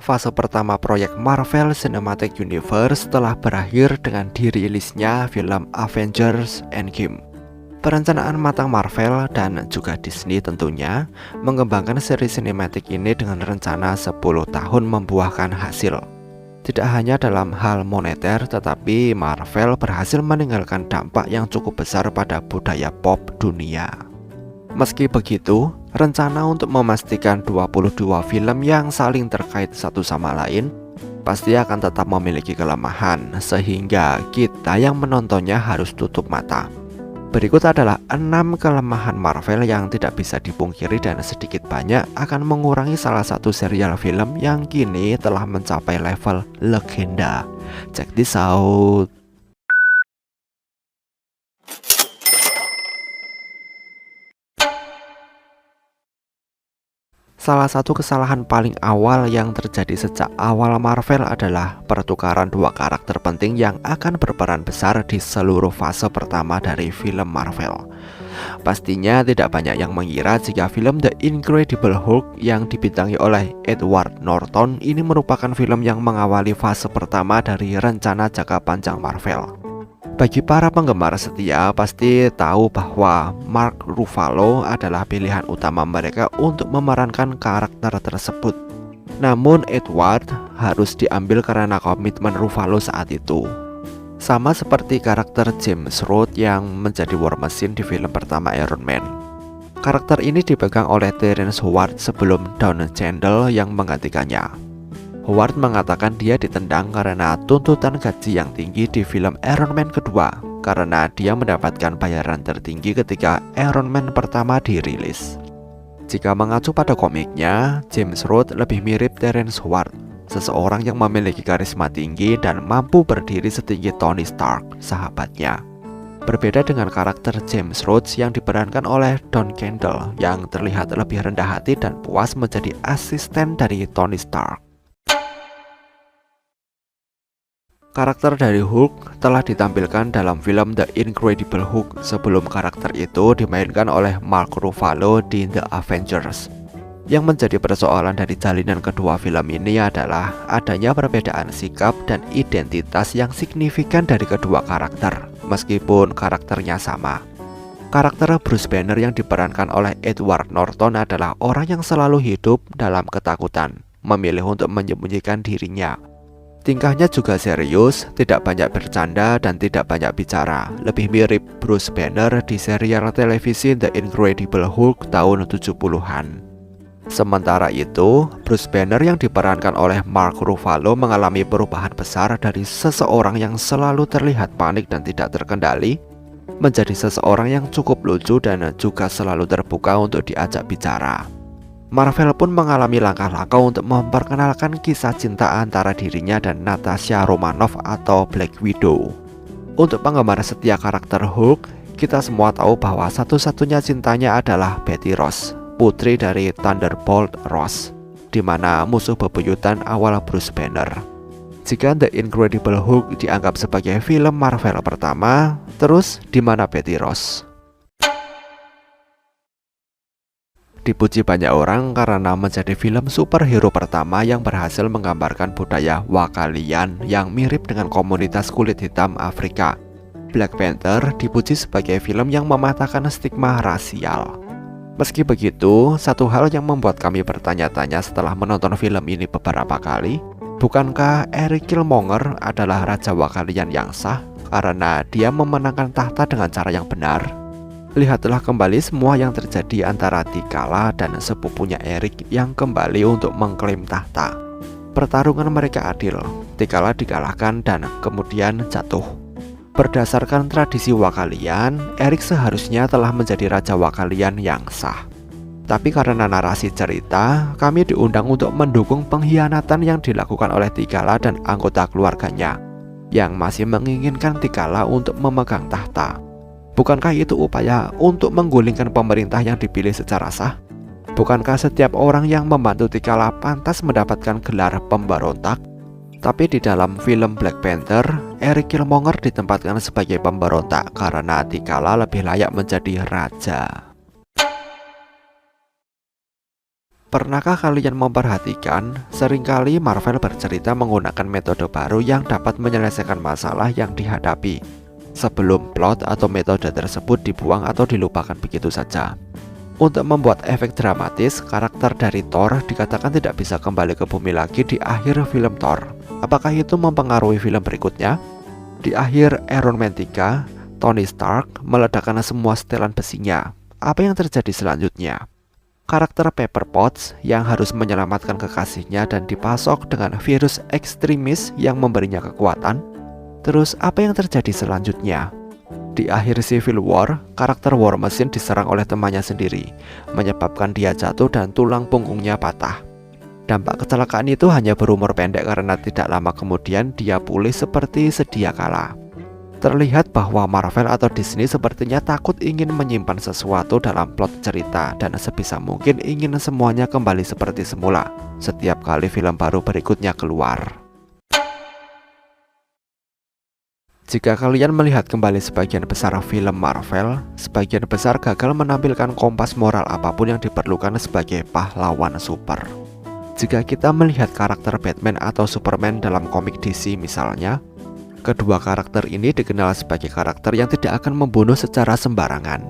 Fase pertama proyek Marvel Cinematic Universe telah berakhir dengan dirilisnya film Avengers Endgame. Perencanaan matang Marvel dan juga Disney tentunya mengembangkan seri sinematik ini dengan rencana 10 tahun membuahkan hasil. Tidak hanya dalam hal moneter, tetapi Marvel berhasil meninggalkan dampak yang cukup besar pada budaya pop dunia. Meski begitu, rencana untuk memastikan 22 film yang saling terkait satu sama lain pasti akan tetap memiliki kelemahan, sehingga kita yang menontonnya harus tutup mata. Berikut adalah 6 kelemahan Marvel yang tidak bisa dipungkiri dan sedikit banyak akan mengurangi salah satu serial film yang kini telah mencapai level legenda. Check this out. Salah satu kesalahan paling awal yang terjadi sejak awal Marvel adalah pertukaran dua karakter penting yang akan berperan besar di seluruh fase pertama dari film Marvel. Pastinya tidak banyak yang mengira jika film The Incredible Hulk yang dibintangi oleh Edward Norton ini merupakan film yang mengawali fase pertama dari rencana jangka panjang Marvel. Bagi para penggemar setia pasti tahu bahwa Mark Ruffalo adalah pilihan utama mereka untuk memerankan karakter tersebut. Namun Edward harus diambil karena komitmen Ruffalo saat itu. Sama seperti karakter James Rhodes yang menjadi War Machine di film pertama Iron Man. Karakter ini dipegang oleh Terrence Howard sebelum Don Cheadle yang menggantikannya. Howard mengatakan dia ditendang karena tuntutan gaji yang tinggi di film Iron Man kedua, karena dia mendapatkan bayaran tertinggi ketika Iron Man pertama dirilis. Jika mengacu pada komiknya, James Rhodes lebih mirip Terrence Howard, seseorang yang memiliki karisma tinggi dan mampu berdiri setinggi Tony Stark, sahabatnya. Berbeda dengan karakter James Rhodes yang diperankan oleh Don Cheadle yang terlihat lebih rendah hati dan puas menjadi asisten dari Tony Stark. Karakter dari Hulk telah ditampilkan dalam film The Incredible Hulk sebelum karakter itu dimainkan oleh Mark Ruffalo di The Avengers. Yang menjadi persoalan dari jalinan kedua film ini adalah adanya perbedaan sikap dan identitas yang signifikan dari kedua karakter, meskipun karakternya sama. Karakter Bruce Banner yang diperankan oleh Edward Norton adalah orang yang selalu hidup dalam ketakutan, memilih untuk menyembunyikan dirinya. Tingkahnya juga serius, tidak banyak bercanda dan tidak banyak bicara. Lebih mirip Bruce Banner di serial televisi The Incredible Hulk tahun 70-an. Sementara itu, Bruce Banner yang diperankan oleh Mark Ruffalo mengalami perubahan besar dari seseorang yang selalu terlihat panik dan tidak terkendali menjadi seseorang yang cukup lucu dan juga selalu terbuka untuk diajak bicara. Marvel pun mengalami langkah-langkah untuk memperkenalkan kisah cinta antara dirinya dan Natasha Romanoff atau Black Widow. Untuk penggemar setia karakter Hulk, kita semua tahu bahwa satu-satunya cintanya adalah Betty Ross, putri dari Thunderbolt Ross, di mana musuh bebuyutan awal Bruce Banner. Jika The Incredible Hulk dianggap sebagai film Marvel pertama, terus di mana Betty Ross? Dipuji banyak orang karena menjadi film superhero pertama yang berhasil menggambarkan budaya Wakalian yang mirip dengan komunitas kulit hitam Afrika. Black Panther dipuji sebagai film yang mematahkan stigma rasial. Meski begitu, satu hal yang membuat kami bertanya-tanya setelah menonton film ini beberapa kali, bukankah Eric Killmonger adalah Raja Wakalian yang sah karena dia memenangkan tahta dengan cara yang benar? Lihatlah kembali semua yang terjadi antara T'Challa dan sepupunya Eric yang kembali untuk mengklaim tahta. Pertarungan mereka adil, T'Challa dikalahkan dan kemudian jatuh. Berdasarkan tradisi Wakalian, Eric seharusnya telah menjadi Raja Wakalian yang sah. Tapi karena narasi cerita, kami diundang untuk mendukung pengkhianatan yang dilakukan oleh T'Challa dan anggota keluarganya, yang masih menginginkan T'Challa untuk memegang tahta. Bukankah itu upaya untuk menggulingkan pemerintah yang dipilih secara sah? Bukankah setiap orang yang membantu T'Challa pantas mendapatkan gelar pemberontak? Tapi di dalam film Black Panther, Eric Killmonger ditempatkan sebagai pemberontak karena T'Challa lebih layak menjadi raja. Pernahkah kalian memperhatikan, seringkali Marvel bercerita menggunakan metode baru yang dapat menyelesaikan masalah yang dihadapi sebelum plot atau metode tersebut dibuang atau dilupakan begitu saja. Untuk membuat efek dramatis, karakter dari Thor dikatakan tidak bisa kembali ke bumi lagi di akhir film Thor. Apakah itu mempengaruhi film berikutnya? Di akhir Iron Man 3, Tony Stark meledakkan semua setelan besinya. Apa yang terjadi selanjutnya? Karakter Pepper Potts yang harus menyelamatkan kekasihnya dan dipasok dengan virus ekstremis yang memberinya kekuatan. Terus apa yang terjadi selanjutnya? Di akhir Civil War, karakter War Machine diserang oleh temannya sendiri, menyebabkan dia jatuh dan tulang punggungnya patah. Dampak kecelakaan itu hanya berumur pendek karena tidak lama kemudian dia pulih seperti sedia kala. Terlihat bahwa Marvel atau Disney sepertinya takut ingin menyimpan sesuatu dalam plot cerita dan sebisa mungkin ingin semuanya kembali seperti semula setiap kali film baru berikutnya keluar. Jika kalian melihat kembali sebagian besar film Marvel, sebagian besar gagal menampilkan kompas moral apapun yang diperlukan sebagai pahlawan super. Jika kita melihat karakter Batman atau Superman dalam komik DC misalnya, kedua karakter ini dikenal sebagai karakter yang tidak akan membunuh secara sembarangan.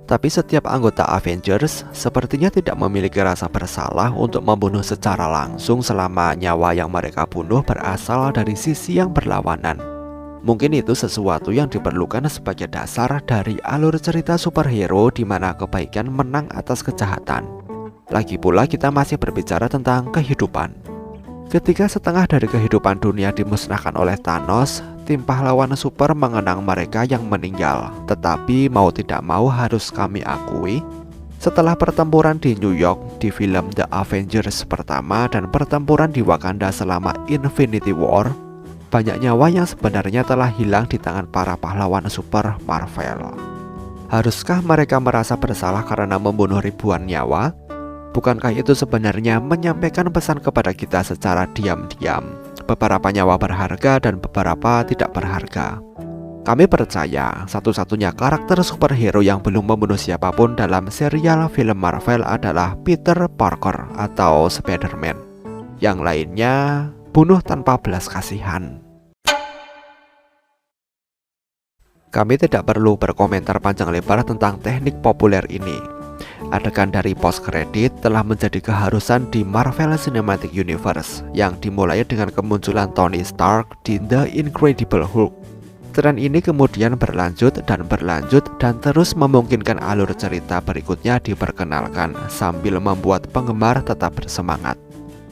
Tapi setiap anggota Avengers sepertinya tidak memiliki rasa bersalah untuk membunuh secara langsung selama nyawa yang mereka bunuh berasal dari sisi yang berlawanan. Mungkin itu sesuatu yang diperlukan sebagai dasar dari alur cerita superhero di mana kebaikan menang atas kejahatan. Lagi pula kita masih berbicara tentang kehidupan. Ketika setengah dari kehidupan dunia dimusnahkan oleh Thanos, tim pahlawan super mengenang mereka yang meninggal. Tetapi mau tidak mau harus kami akui, setelah pertempuran di New York di film The Avengers pertama dan pertempuran di Wakanda selama Infinity War, banyak nyawa yang sebenarnya telah hilang di tangan para pahlawan super Marvel. Haruskah mereka merasa bersalah karena membunuh ribuan nyawa? Bukankah itu sebenarnya menyampaikan pesan kepada kita secara diam-diam? Beberapa nyawa berharga dan beberapa tidak berharga. Kami percaya satu-satunya karakter superhero yang belum membunuh siapapun dalam serial film Marvel adalah Peter Parker atau Spider-Man. Yang lainnya bunuh tanpa belas kasihan. Kami tidak perlu berkomentar panjang lebar tentang teknik populer ini. Adegan dari post kredit telah menjadi keharusan di Marvel Cinematic Universe yang dimulai dengan kemunculan Tony Stark di The Incredible Hulk. Tren ini kemudian berlanjut dan terus memungkinkan alur cerita berikutnya diperkenalkan sambil membuat penggemar tetap bersemangat.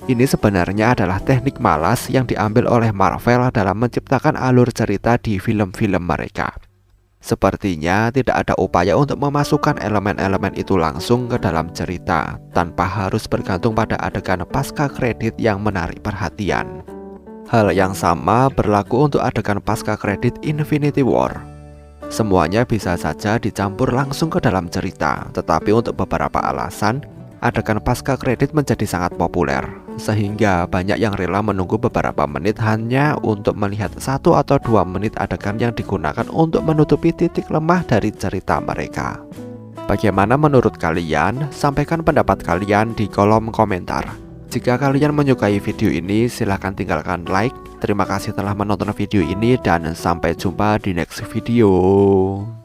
Ini sebenarnya adalah teknik malas yang diambil oleh Marvel dalam menciptakan alur cerita di film-film mereka. Sepertinya tidak ada upaya untuk memasukkan elemen-elemen itu langsung ke dalam cerita tanpa harus bergantung pada adegan pasca kredit yang menarik perhatian. Hal yang sama berlaku untuk adegan pasca kredit Infinity War. Semuanya bisa saja dicampur langsung ke dalam cerita, tetapi untuk beberapa alasan, adegan pasca kredit menjadi sangat populer, sehingga banyak yang rela menunggu beberapa menit hanya untuk melihat 1 atau 2 menit adegan yang digunakan untuk menutupi titik lemah dari cerita mereka. Bagaimana menurut kalian? Sampaikan pendapat kalian di kolom komentar. Jika kalian menyukai video ini, silahkan tinggalkan like. Terima kasih telah menonton video ini dan sampai jumpa di next video.